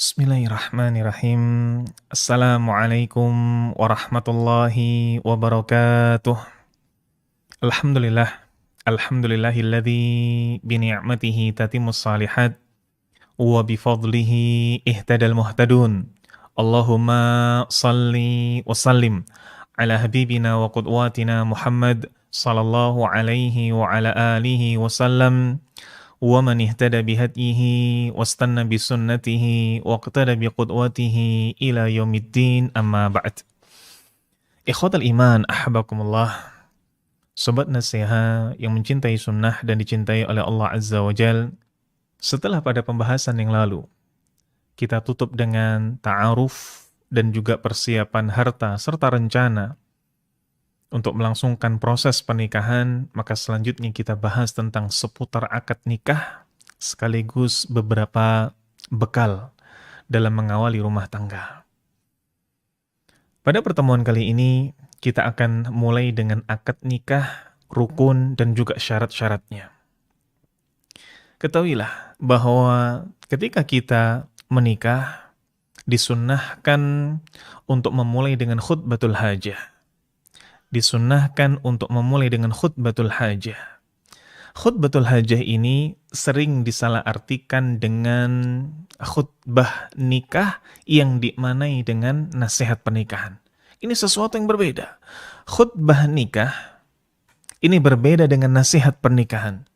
Bismillahirrahmanirrahim. Assalamualaikum warahmatullahi wabarakatuh. Alhamdulillah. Alhamdulillahilladzi bini'matihi tatimmus salihat wa bifadlihi ihtadal muhtadun. Allahumma salli wa sallim ala habibina wa qudwatina Muhammad sallallahu alaihi wa ala alihi wa sallam. وَمَنِ اهْتَدَى بِهَدْيِهِ وَاسْتَنَّى بِسُنَّتِهِ وَاقْتَدَى بِقُدْوَتِهِ إِلَى يَوْمِ الدِّينِ أَمَّا بَعْدُ. Ikhwatal iman, ahabakumullah. Sobat Nasiha yang mencintai sunnah dan dicintai oleh Allah Azza wa Jal. Setelah pada pembahasan yang lalu, kita tutup dengan ta'aruf dan juga persiapan harta serta rencana untuk melangsungkan proses pernikahan, maka selanjutnya kita bahas tentang seputar akad nikah, sekaligus beberapa bekal dalam mengawali rumah tangga. Pada pertemuan kali ini, kita akan mulai dengan akad nikah, rukun, dan juga syarat-syaratnya. Ketahuilah bahwa ketika kita menikah, disunnahkan untuk memulai dengan khutbatul hajah. Disunnahkan untuk memulai dengan khutbatul hajah. Khutbatul hajah ini sering disalahartikan dengan khutbah nikah yang dimaknai dengan nasihat pernikahan. Ini sesuatu yang berbeda. Khutbah nikah ini berbeda dengan nasihat pernikahan.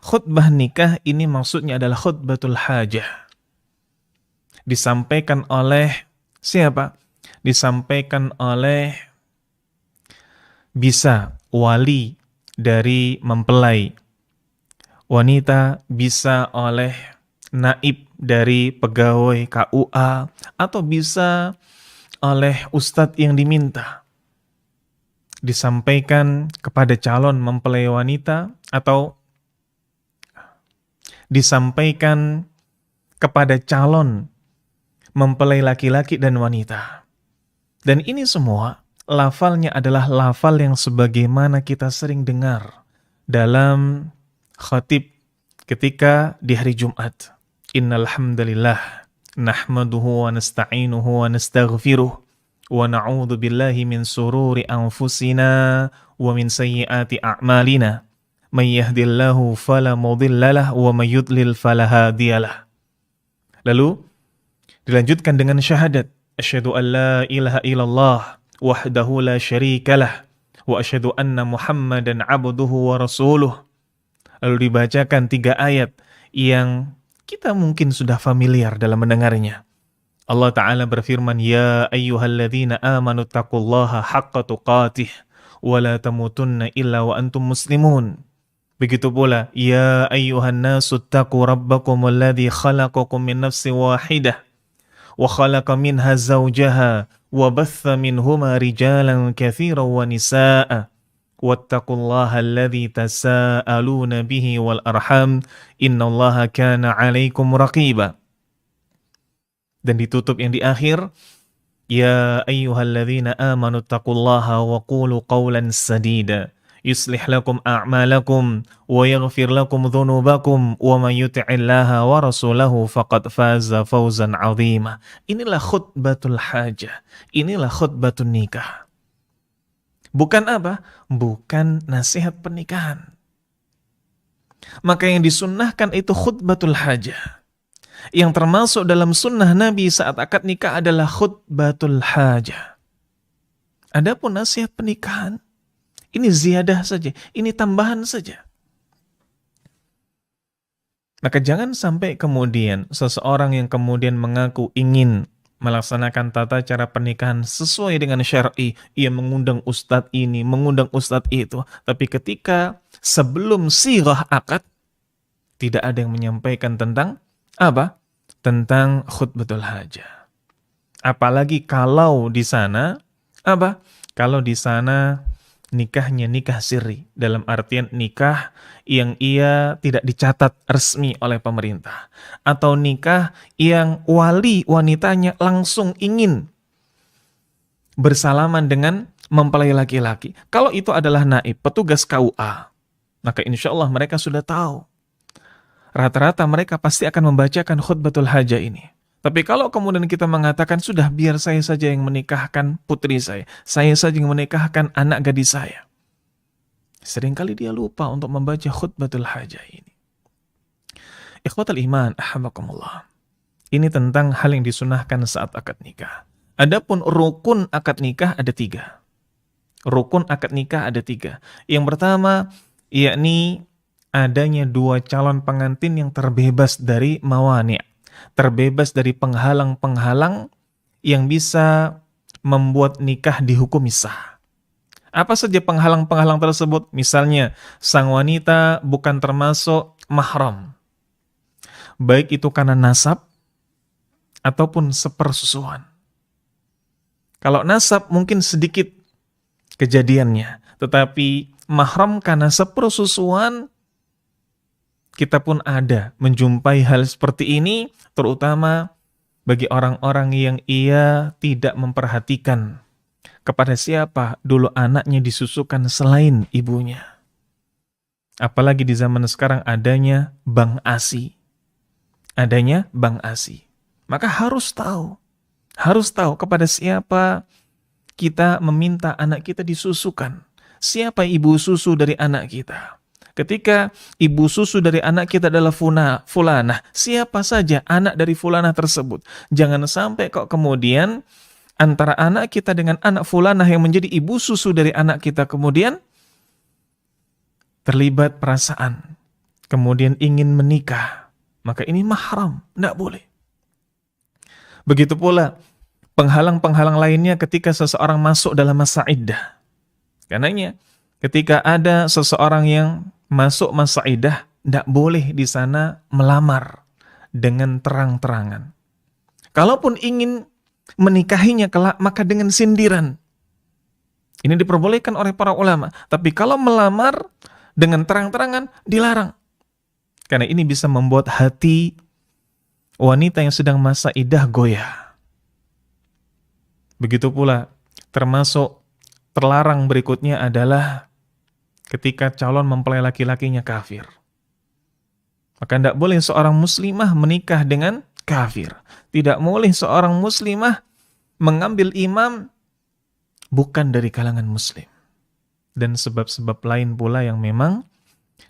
Khutbah nikah ini maksudnya adalah khutbatul hajah. Disampaikan oleh siapa? Disampaikan oleh bisa wali dari mempelai wanita, bisa oleh naib dari pegawai KUA, atau bisa oleh ustadz yang diminta. Disampaikan kepada calon mempelai wanita atau disampaikan kepada calon mempelai laki-laki dan wanita. Dan ini semua lafalnya adalah lafal yang sebagaimana kita sering dengar dalam khatib ketika di hari Jumat. Innal hamdalillah nahmaduhu wa nasta'inuhu wa nastaghfiruh wa na'udzu billahi min sururi anfusina wa min sayyiati a'malina. May yahdihillahu fala mudhillalah wa may yudlil fala hadiyalah. Lalu dilanjutkan dengan syahadat, asyhadu an la ilaha illallah wahdahu la syarikalah wa asyhadu anna Muhammadan abduhu wa rasuluh. Lalu dibacakan 3 ayat yang kita mungkin sudah familiar dalam mendengarnya. Allah Ta'ala berfirman, ya ayyuhalladzina amanu taqullaha haqqa tuqatih wa la tamutunna illa wa antum muslimun. Begitu pula, ya ayyuhan nasu taqu rabbakum alladzi khalaqakum min nafsin wahidah wa khalaqa minha zawjaha wa batha minhuma rijalan katsiran wa nisaa'a wattaqullaha alladzi tasaaluna bihi wal arham innallaha kana 'alaikum raqiba. Dan ditutup yang di akhir, ya ayyuhalladzina amanu taqullaha wa qulu qawlan sadida yuslih lakum a'malakum wa yaghfir lakum dhunubakum wa may yuti'illaha wa rasulahu faqad faza fawzan 'azima. Inilah khutbatul hajah. Inilah khutbatun nikah. Bukan apa? Bukan nasihat pernikahan. Maka yang disunnahkan itu khutbatul hajah. Yang termasuk dalam sunnah Nabi saat akad nikah adalah khutbatul hajah. Adapun nasihat pernikahan, ini ziyadah saja, ini tambahan saja. Maka jangan sampai kemudian seseorang yang kemudian mengaku ingin melaksanakan tata cara pernikahan sesuai dengan syar'i, ia mengundang ustadz ini, mengundang ustadz itu, tapi ketika sebelum sirah akad, tidak ada yang menyampaikan tentang apa? Tentang khutbatul hajah. Apalagi kalau di sana apa? Kalau di sana nikahnya nikah sirri, dalam artian nikah yang ia tidak dicatat resmi oleh pemerintah, atau nikah yang wali wanitanya langsung ingin bersalaman dengan mempelai laki-laki. Kalau itu adalah naib, petugas KUA, maka insya Allah mereka sudah tahu. Rata-rata mereka pasti akan membacakan khutbatul hajah ini. Tapi kalau kemudian kita mengatakan, sudah biar saya saja yang menikahkan putri saya saja yang menikahkan anak gadis saya. Seringkali dia lupa untuk membaca khutbatul hajah ini. Ikhwatal iman, ahamakumullah. Ini tentang hal yang disunahkan saat akad nikah. Adapun rukun akad nikah ada 3. Rukun akad nikah ada 3. Yang pertama, yakni adanya 2 calon pengantin yang terbebas dari mawani', terbebas dari penghalang-penghalang yang bisa membuat nikah dihukumi sah. Apa saja penghalang-penghalang tersebut? Misalnya, sang wanita bukan termasuk mahram, baik itu karena nasab ataupun sepersusuan. Kalau nasab mungkin sedikit kejadiannya, tetapi mahram karena sepersusuan, kita pun ada menjumpai hal seperti ini, terutama bagi orang-orang yang ia tidak memperhatikan kepada siapa dulu anaknya disusukan selain ibunya. Apalagi di zaman sekarang adanya bank ASI. Maka harus tahu kepada siapa kita meminta anak kita disusukan. Siapa ibu susu dari anak kita? Ketika ibu susu dari anak kita adalah fulanah, siapa saja anak dari fulanah tersebut? Jangan sampai kok kemudian antara anak kita dengan anak fulanah yang menjadi ibu susu dari anak kita kemudian terlibat perasaan, kemudian ingin menikah, maka ini mahram, tidak boleh. Begitu pula penghalang-penghalang lainnya ketika seseorang masuk dalam masa iddah. Karenanya ketika ada seseorang yang masuk masa iddah, tidak boleh di sana melamar dengan terang-terangan. Kalaupun ingin menikahinya kelak, maka dengan sindiran. Ini diperbolehkan oleh para ulama. Tapi kalau melamar dengan terang-terangan, dilarang. Karena ini bisa membuat hati wanita yang sedang masa iddah goyah. Begitu pula, termasuk terlarang berikutnya adalah ketika calon mempelai laki-lakinya kafir. Maka tidak boleh seorang muslimah menikah dengan kafir. Tidak boleh seorang muslimah mengambil imam bukan dari kalangan muslim. Dan sebab-sebab lain pula yang memang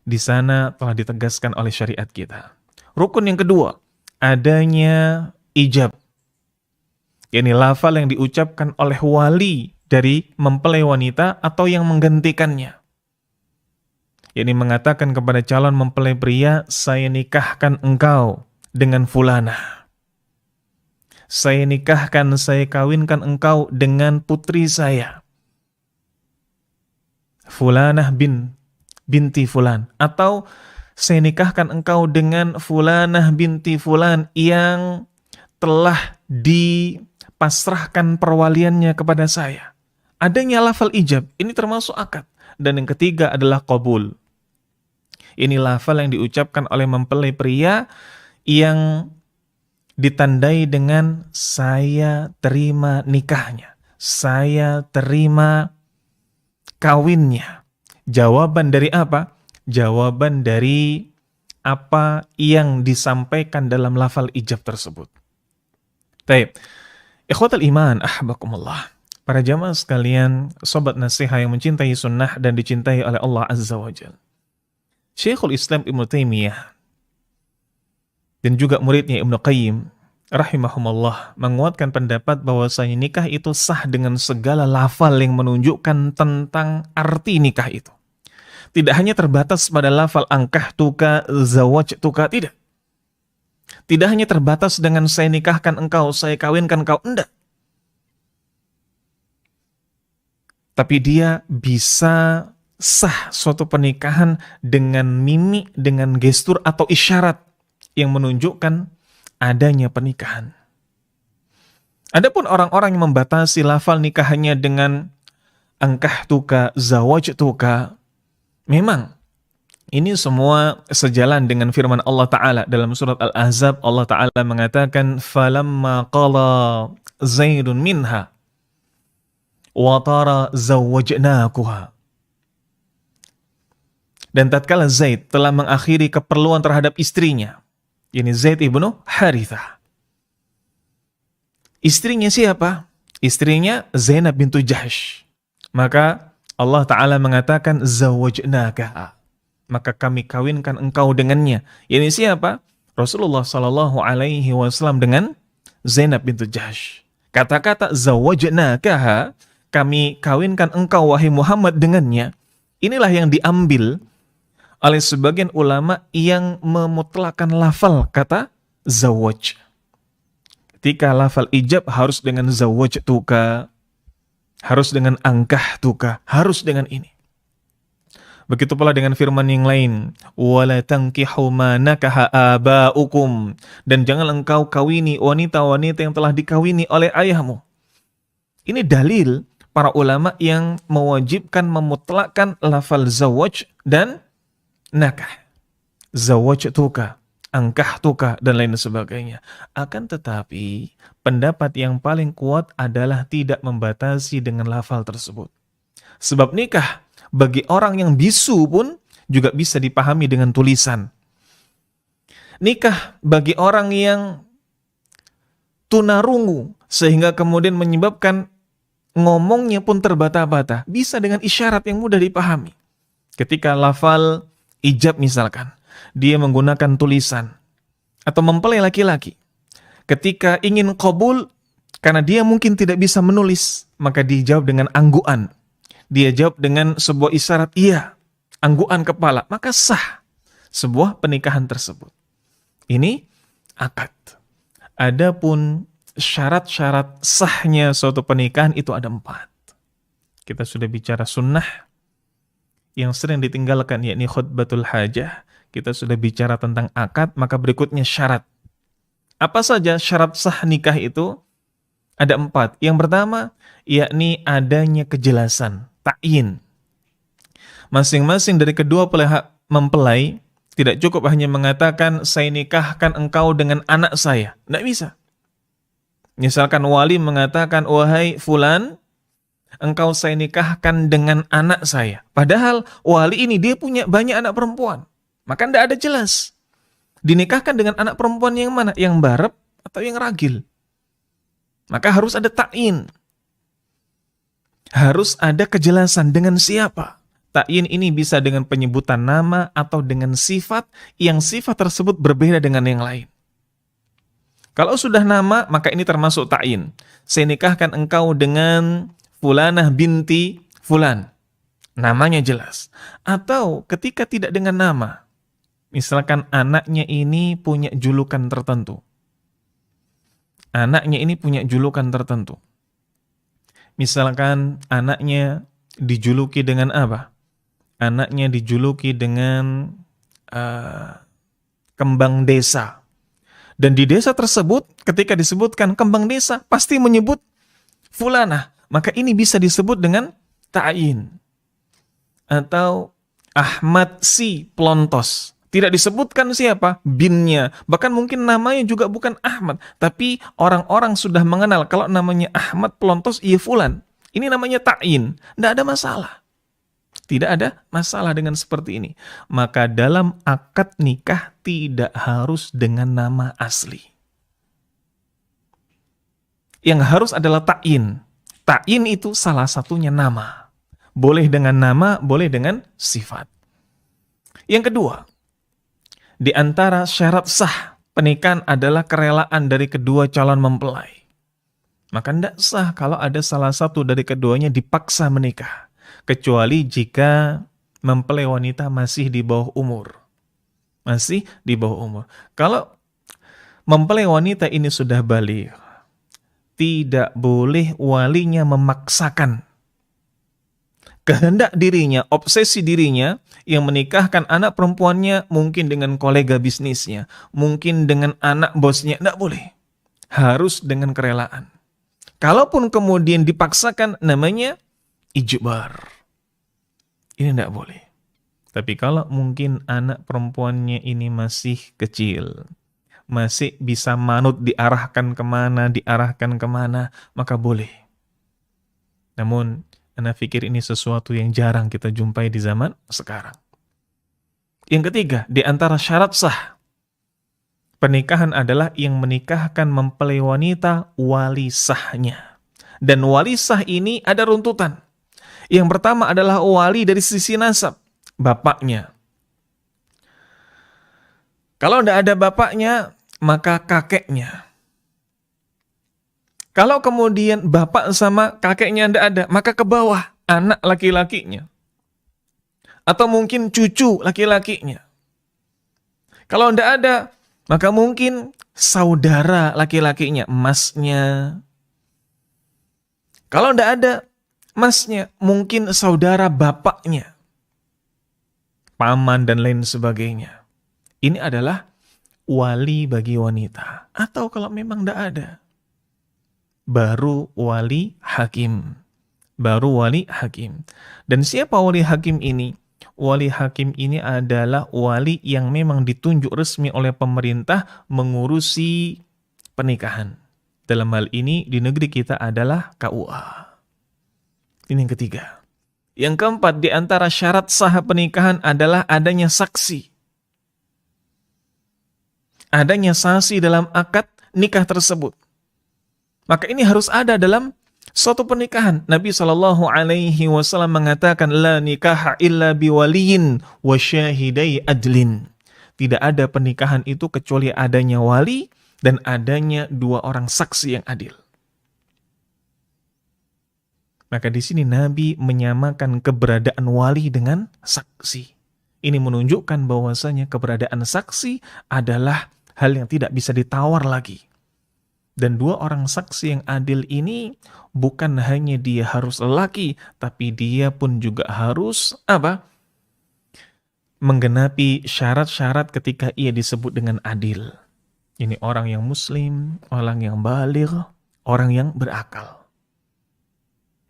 di sana telah ditegaskan oleh syariat kita. Rukun yang kedua, adanya ijab. Yakni lafal yang diucapkan oleh wali dari mempelai wanita atau yang menggantikannya. Yakni mengatakan kepada calon mempelai pria, saya nikahkan engkau dengan fulanah. Saya nikahkan, saya kawinkan engkau dengan putri saya, fulanah binti fulan. Atau saya nikahkan engkau dengan fulanah binti fulan yang telah dipasrahkan perwaliannya kepada saya. Adanya lafal ijab, ini termasuk akad. Dan yang ketiga adalah qabul. Ini lafal yang diucapkan oleh mempelai pria yang ditandai dengan saya terima nikahnya, saya terima kawinnya. Jawaban dari apa? Jawaban dari apa yang disampaikan dalam lafal ijab tersebut. Baik, ikhwatal iman, ahbakumullah. Para jamaah sekalian, sobat nasiha yang mencintai sunnah dan dicintai oleh Allah Azza wa Jalla. Syekhul Islam Ibnu Taimiyah dan juga muridnya Ibnu Qayyim rahimahumullah menguatkan pendapat bahwasanya nikah itu sah dengan segala lafal yang menunjukkan tentang arti nikah itu. Tidak hanya terbatas pada lafal ankahtuka, zawajtuka, tidak. Tidak hanya terbatas dengan saya nikahkan engkau, saya kawinkan engkau, enggak. Tapi dia bisa sah suatu pernikahan dengan mimik, dengan gestur atau isyarat yang menunjukkan adanya pernikahan. Adapun orang-orang yang membatasi lafal nikahnya dengan ankahtuka, zawajtuka, memang ini semua sejalan dengan firman Allah Ta'ala dalam surat Al-Ahzab. Allah Ta'ala mengatakan, falamma qala Zaidun minha wa tara zawajnakuha. Dan tatkala Zaid telah mengakhiri keperluan terhadap istrinya, yakni Zaid ibnu Harithah, Istrinya siapa? Istrinya Zainab bintu Jahsh. Maka Allah Ta'ala mengatakan zawajnaka, maka kami kawinkan engkau dengannya. Ini siapa? Rasulullah Sallallahu Alaihi Wasallam dengan Zainab bintu Jahsh. Kata-kata zawajnaka, kami kawinkan engkau wahai Muhammad dengannya, inilah yang diambil oleh sebagian ulama yang memutlakan lafal kata zawaj. Ketika lafal ijab harus dengan zawajtuka, harus dengan ankahtuka, harus dengan ini. Begitu pula dengan firman yang lain, wala tankihu ma nakaha abaukum, dan jangan engkau kawini wanita-wanita yang telah dikawini oleh ayahmu. Ini dalil para ulama yang mewajibkan memutlakkan lafal zawaj dan nakah. Zawajtuka, angkahtuka, dan lain sebagainya. Akan tetapi, pendapat yang paling kuat adalah tidak membatasi dengan lafal tersebut. Sebab nikah bagi orang yang bisu pun juga bisa dipahami dengan tulisan. Nikah bagi orang yang tunarungu sehingga kemudian menyebabkan ngomongnya pun terbata-bata, bisa dengan isyarat yang mudah dipahami. Ketika lafal ijab misalkan, dia menggunakan tulisan atau mempelai laki-laki. Ketika ingin qabul, karena dia mungkin tidak bisa menulis, maka dijawab dengan angguan. Dia jawab dengan sebuah isyarat iya, angguan kepala, maka sah sebuah pernikahan tersebut. Ini akad. Adapun syarat-syarat sahnya suatu pernikahan itu ada 4. Kita sudah bicara sunnah yang sering ditinggalkan, yakni khutbatul hajah. Kita sudah bicara tentang akad, maka berikutnya syarat. Apa saja syarat sah nikah itu? Ada 4. Yang pertama, yakni adanya kejelasan, ta'yin. Masing-masing dari kedua pihak mempelai tidak cukup hanya mengatakan saya nikahkan engkau dengan anak saya. Tidak bisa. Misalkan wali mengatakan, wahai fulan, engkau saya nikahkan dengan anak saya. Padahal wali ini dia punya banyak anak perempuan. Maka tidak ada jelas. Dinikahkan dengan anak perempuan yang mana? Yang barep atau yang ragil? Maka harus ada ta'yin. Harus ada kejelasan dengan siapa. Ta'yin ini bisa dengan penyebutan nama atau dengan sifat yang sifat tersebut berbeda dengan yang lain. Kalau sudah nama, maka ini termasuk ta'yin. Saya nikahkan engkau dengan fulanah binti fulan. Namanya jelas. Atau ketika tidak dengan nama, misalkan anaknya ini punya julukan tertentu. Anaknya ini punya julukan tertentu. Misalkan anaknya dijuluki dengan apa? Anaknya dijuluki dengan kembang desa. Dan di desa tersebut, ketika disebutkan kembang desa, pasti menyebut fulanah. Maka ini bisa disebut dengan ta'yin. Atau Ahmad si Plontos. Tidak disebutkan siapa, binnya. Bahkan mungkin namanya juga bukan Ahmad. Tapi orang-orang sudah mengenal kalau namanya Ahmad Plontos, iya fulan. Ini namanya ta'yin. Tidak ada masalah. Tidak ada masalah dengan seperti ini. Maka dalam akad nikah tidak harus dengan nama asli. Yang harus adalah ta'yin. Ta'yin itu salah satunya nama. Boleh dengan nama, boleh dengan sifat. Yang kedua, di antara syarat sah pernikahan adalah kerelaan dari kedua calon mempelai. Maka tidak sah kalau ada salah satu dari keduanya dipaksa menikah. Kecuali jika mempelai wanita masih di bawah umur. Masih di bawah umur. Kalau mempelai wanita ini sudah baligh, tidak boleh walinya memaksakan kehendak dirinya, obsesi dirinya yang menikahkan anak perempuannya mungkin dengan kolega bisnisnya, mungkin dengan anak bosnya, tidak boleh. Harus dengan kerelaan. Kalaupun kemudian dipaksakan, namanya ijbar. Ini tidak boleh. Tapi kalau mungkin anak perempuannya ini masih kecil, masih bisa manut diarahkan kemana, maka boleh. Namun, Ana pikir ini sesuatu yang jarang kita jumpai di zaman sekarang. Yang ketiga, di antara syarat sah Pernikahan adalah yang menikahkan mempelai wanita wali sahnya. Dan wali sah ini ada runtutan. Yang pertama adalah wali dari sisi nasab, bapaknya. Kalau tidak ada bapaknya, maka kakeknya. Kalau kemudian bapak sama kakeknya tidak ada, maka ke bawah, anak laki-lakinya. Atau mungkin cucu laki-lakinya. Kalau tidak ada, maka mungkin saudara laki-lakinya, masnya. Kalau tidak ada masnya, mungkin saudara bapaknya, paman dan lain sebagainya. Ini adalah wali bagi wanita. Atau kalau memang tidak ada, baru wali hakim. Baru wali hakim. Dan siapa wali hakim ini? Wali hakim ini adalah wali yang memang ditunjuk resmi oleh pemerintah mengurusi pernikahan. Dalam hal ini di negeri kita adalah KUA. Ini yang ketiga. Yang keempat, di antara syarat sah pernikahan adalah adanya saksi. Adanya saksi dalam akad nikah tersebut. Maka ini harus ada dalam suatu pernikahan. Nabi SAW mengatakan, la nikaha illa biwaliyin wa syahidai adlin. Tidak ada pernikahan itu kecuali adanya wali dan adanya dua orang saksi yang adil. Maka di sini Nabi menyamakan keberadaan wali dengan saksi. Ini menunjukkan bahwasanya keberadaan saksi adalah hal yang tidak bisa ditawar lagi. Dan dua orang saksi yang adil ini bukan hanya dia harus lelaki, tapi dia pun juga harus menggenapi syarat-syarat ketika ia disebut dengan adil. Ini orang yang muslim, orang yang baligh, orang yang berakal.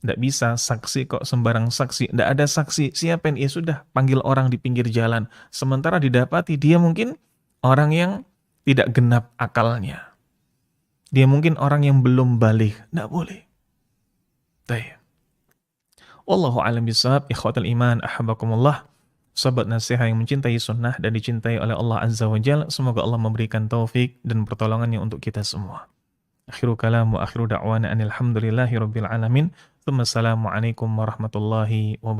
Tidak bisa saksi kok sembarang saksi. Tidak ada saksi. Siapa yang sudah panggil orang di pinggir jalan. Sementara didapati dia mungkin orang yang tidak genap akalnya. Dia mungkin orang yang belum baligh. Tidak boleh. Baik. Wallahu a'lam bishawab. Ikhwatal iman, ahabbakumullah. Sahabat nasihat yang mencintai sunnah dan dicintai oleh Allah Azza wa Jalla. Semoga Allah memberikan taufik dan pertolongannya untuk kita semua. Akhiru kalam wa akhiru da'wana anilhamdulillahi rabbil alamin. Assalamualaikum warahmatullahi wabarakatuh.